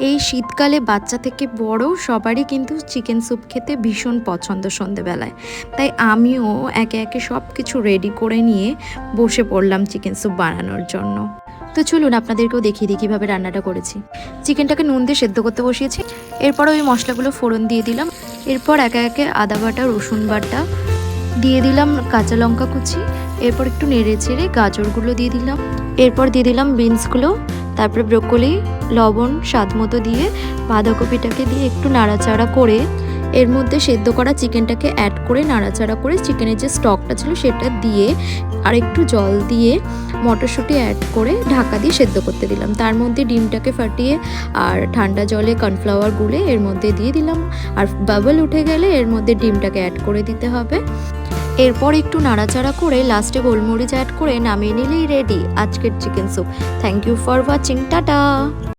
এই শীতকালে বাচ্চা থেকে বড় সবারই কিন্তু চিকেন স্যুপ খেতে ভীষণ পছন্দ সন্ধেবেলায়। তাই আমিও একে একে সব কিছু রেডি করে নিয়ে বসে পড়লাম চিকেন স্যুপ বানানোর জন্য। তো চলুন আপনাদেরকেও দেখিয়ে দিই কীভাবে রান্নাটা করেছি। চিকেনটাকে নুন দিয়ে সেদ্ধ করতে বসিয়েছি, এরপর ওই মশলাগুলো ফোড়ন দিয়ে দিলাম। এরপর একে একে আদা বাটা, রসুন বাটা দিয়ে দিলাম, কাঁচা লঙ্কা কুচি, এরপর একটু নেড়ে চেড়ে গাজরগুলো দিয়ে দিলাম, এরপর দিয়ে দিলাম বিনসগুলো, তারপরে ব্রোকলি, লবণ স্বাদ মতো দিয়ে বাঁধাকপিটাকে দিয়ে একটু নাড়াচাড়া করে এর মধ্যে সেদ্ধ করা চিকেনটাকে অ্যাড করে নাড়াচাড়া করে চিকেনের যে স্টকটা ছিল সেটা দিয়ে আর একটু জল দিয়ে মটরশুঁটি অ্যাড করে ঢাকা দিয়ে সেদ্ধ করতে দিলাম। তার মধ্যে ডিমটাকে ফাটিয়ে আর ঠান্ডা জলে কর্নফ্লাওয়ার গুলে এর মধ্যে দিয়ে দিলাম, আর বাবল উঠে গেলে এর মধ্যে ডিমটাকে অ্যাড করে দিতে হবে। এরপর একটু নাড়াচাড়া করে লাস্টে গোলমরিচ অ্যাড করে নামিয়ে নিলেই রেডি আজকের chicken soup. Thank you for watching, tata.